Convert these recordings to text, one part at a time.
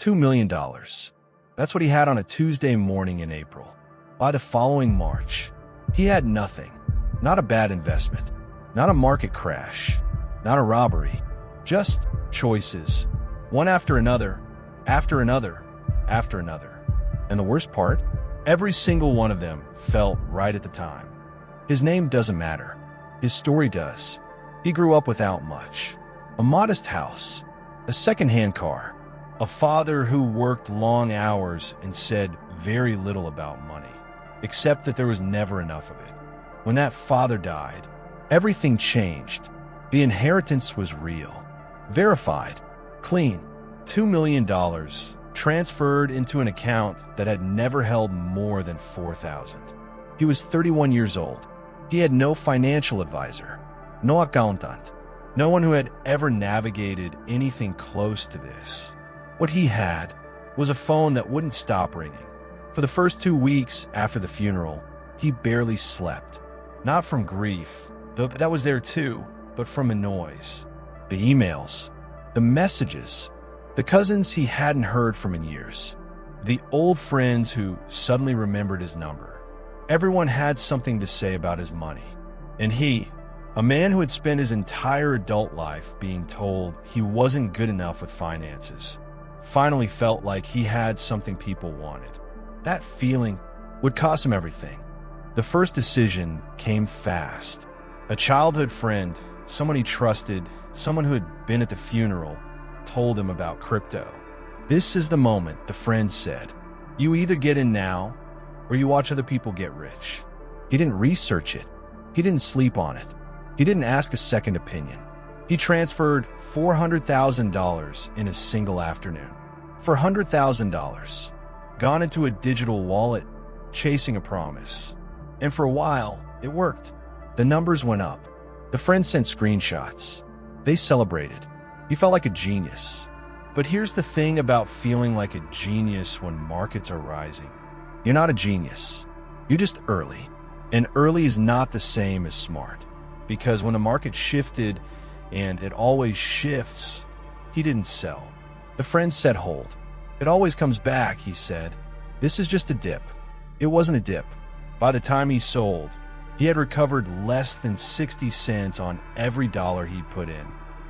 $2 million. That's what he had on a Tuesday morning in April. By the following March, he had nothing. Not a bad investment, not a market crash, not a robbery, just choices, one after another, after another, after another. And the worst part? Every single one of them felt right at the time. His name doesn't matter. His story does. He grew up without much. A modest house, a second-hand car, a father who worked long hours and said very little about money, except that there was never enough of it. When that father died, everything changed. The inheritance was real, verified, clean. $2 million transferred into an account that had never held more than $4,000. He was 31 years old. He had no financial advisor, no accountant, no one who had ever navigated anything close to this. What he had was a phone that wouldn't stop ringing. For the first 2 weeks after the funeral, he barely slept. Not from grief, though that was there too, but from a noise. The emails, the messages, the cousins he hadn't heard from in years, the old friends who suddenly remembered his number. Everyone had something to say about his money. And he, a man who had spent his entire adult life being told he wasn't good enough with finances, finally felt like he had something people wanted. That feeling would cost him everything. The first decision came fast. A childhood friend, someone he trusted, someone who had been at the funeral, told him about crypto. "This is the moment," the friend said. "You either get in now, or you watch other people get rich." He didn't research it. He didn't sleep on it. He didn't ask a second opinion. He transferred $400,000 in a single afternoon. $400,000. Gone into a digital wallet, chasing a promise. And for a while, it worked. The numbers went up. The friend sent screenshots. They celebrated. He felt like a genius. But here's the thing about feeling like a genius when markets are rising. You're not a genius. You're just early. And early is not the same as smart. Because when the market shifted, and it always shifts, he didn't sell. The friend said hold. "It always comes back," he said. "This is just a dip." It wasn't a dip. By the time he sold, he had recovered less than 60 cents on every dollar he put in.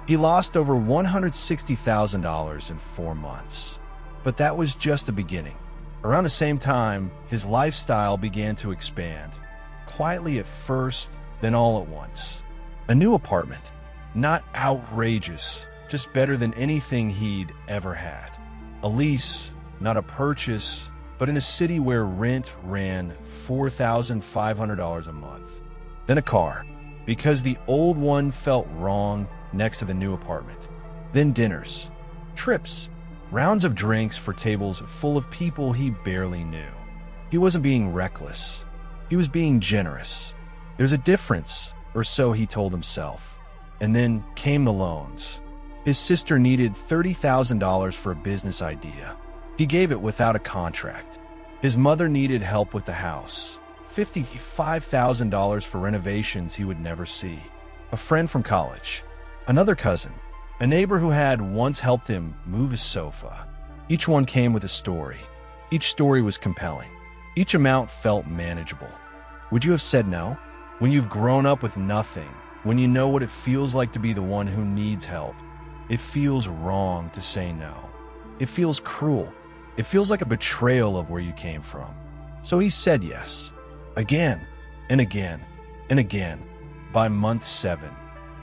He lost over $160,000 in 4 months. But that was just the beginning. Around the same time, his lifestyle began to expand. Quietly at first, then all at once. A new apartment. Not outrageous, just better than anything he'd ever had. A lease, not a purchase, but in a city where rent ran $4,500 a month. Then a car, because the old one felt wrong next to the new apartment. Then dinners, trips, rounds of drinks for tables full of people he barely knew. He wasn't being reckless. He was being generous. There's a difference, or so he told himself. And then came the loans. His sister needed $30,000 for a business idea. He gave it without a contract. His mother needed help with the house. $55,000 for renovations he would never see. A friend from college. Another cousin. A neighbor who had once helped him move his sofa. Each one came with a story. Each story was compelling. Each amount felt manageable. Would you have said no? When you've grown up with nothing, when you know what it feels like to be the one who needs help, it feels wrong to say no. It feels cruel. It feels like a betrayal of where you came from. So he said yes. Again, and again, and again. By month 7,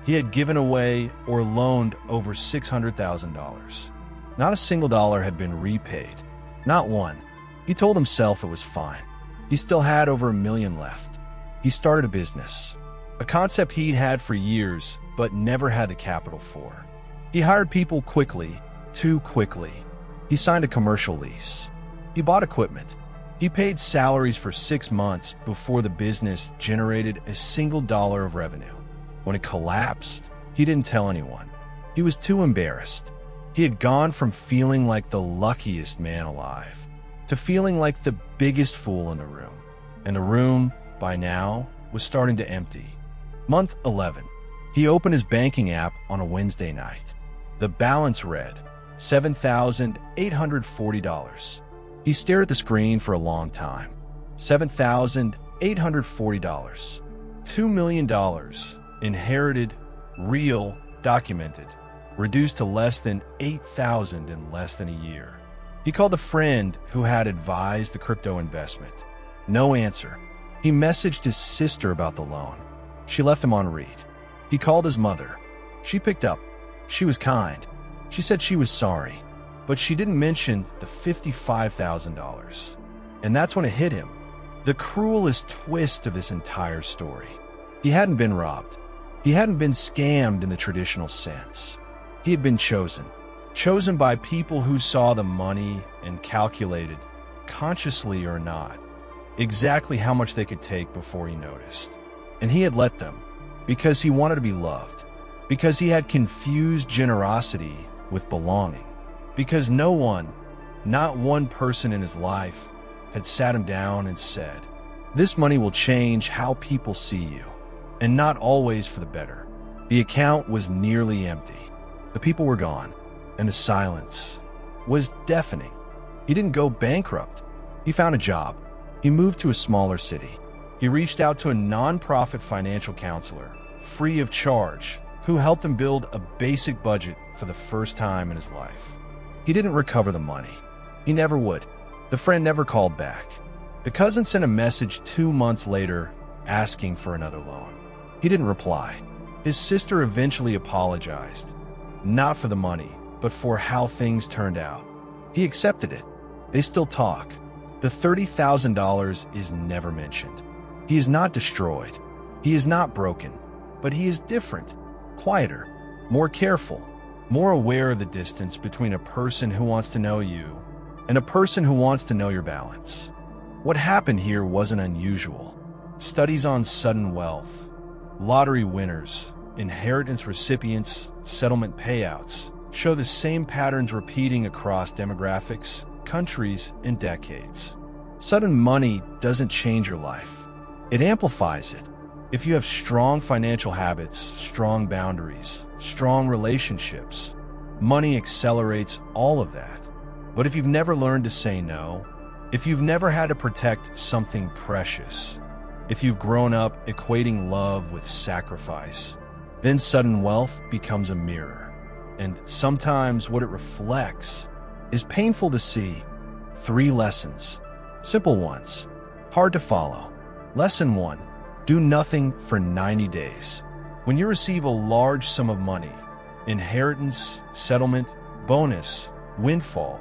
he had given away or loaned over $600,000. Not a single dollar had been repaid. Not one. He told himself it was fine. He still had over $1 million left. He started a business. A concept he'd had for years, but never had the capital for. He hired people quickly, too quickly. He signed a commercial lease. He bought equipment. He paid salaries for 6 months before the business generated a single dollar of revenue. When it collapsed, he didn't tell anyone. He was too embarrassed. He had gone from feeling like the luckiest man alive to feeling like the biggest fool in the room. And the room, by now, was starting to empty. Month 11. He opened his banking app on a Wednesday night. The balance read $7,840. He stared at the screen for a long time. $7,840. $2 million. Inherited, real, documented. Reduced to less than $8,000 in less than a year. He called a friend who had advised the crypto investment. No answer. He messaged his sister about the loan. She left him on read. He called his mother. She picked up. She was kind. She said she was sorry, but she didn't mention the $55,000. And that's when it hit him. The cruelest twist of this entire story. He hadn't been robbed. He hadn't been scammed in the traditional sense. He had been chosen. Chosen by people who saw the money and calculated, consciously or not, exactly how much they could take before he noticed. And he had let them, because he wanted to be loved, because he had confused generosity with belonging, because no one, not one person in his life, had sat him down and said, "This money will change how people see you," and not always for the better. The account was nearly empty. The people were gone, and the silence was deafening. He didn't go bankrupt. He found a job. He moved to a smaller city. He reached out to a non-profit financial counselor, free of charge, who helped him build a basic budget for the first time in his life. He didn't recover the money. He never would. The friend never called back. The cousin sent a message 2 months later asking for another loan. He didn't reply. His sister eventually apologized, not for the money, but for how things turned out. He accepted it. They still talk. The $30,000 is never mentioned. He is not destroyed. He is not broken, but he is different, quieter, more careful, more aware of the distance between a person who wants to know you and a person who wants to know your balance. What happened here wasn't unusual. Studies on sudden wealth, lottery winners, inheritance recipients, settlement payouts show the same patterns repeating across demographics, countries, and decades. Sudden money doesn't change your life. It amplifies it. If you have strong financial habits, strong boundaries, strong relationships, money accelerates all of that. But if you've never learned to say no, if you've never had to protect something precious, if you've grown up equating love with sacrifice, then sudden wealth becomes a mirror. And sometimes what it reflects is painful to see. 3 lessons, simple ones, hard to follow. Lesson 1, do nothing for 90 days. When you receive a large sum of money, inheritance, settlement, bonus, windfall,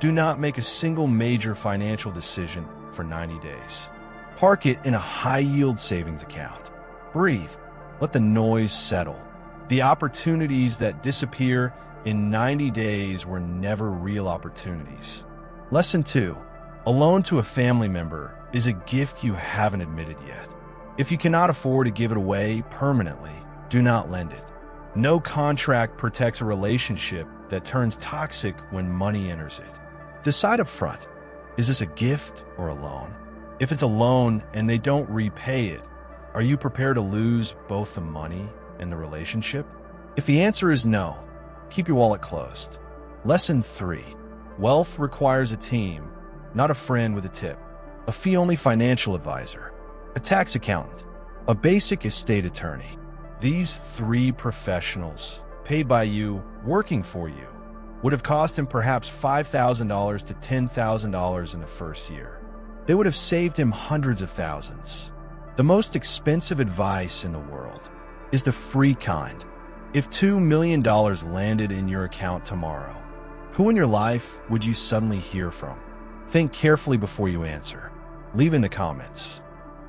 do not make a single major financial decision for 90 days. Park it in a high-yield savings account. Breathe. Let the noise settle. The opportunities that disappear in 90 days were never real opportunities. Lesson 2, a loan to a family member is a gift you haven't admitted yet. If you cannot afford to give it away permanently, do not lend it. No contract protects a relationship that turns toxic when money enters it. Decide up front, is this a gift or a loan? If it's a loan and they don't repay it, are you prepared to lose both the money and the relationship? If the answer is no, keep your wallet closed. Lesson 3, wealth requires a team, not a friend with a tip, a fee-only financial advisor, a tax accountant, a basic estate attorney. These 3 professionals, paid by you, working for you, would have cost him perhaps $5,000 to $10,000 in the first year. They would have saved him hundreds of thousands. The most expensive advice in the world is the free kind. If $2 million landed in your account tomorrow, who in your life would you suddenly hear from? Think carefully before you answer. Leave in the comments.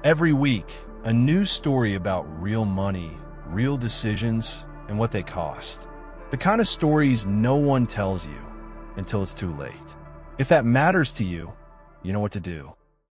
Every week, a new story about real money, real decisions, and what they cost. The kind of stories no one tells you until it's too late. If that matters to you, you know what to do.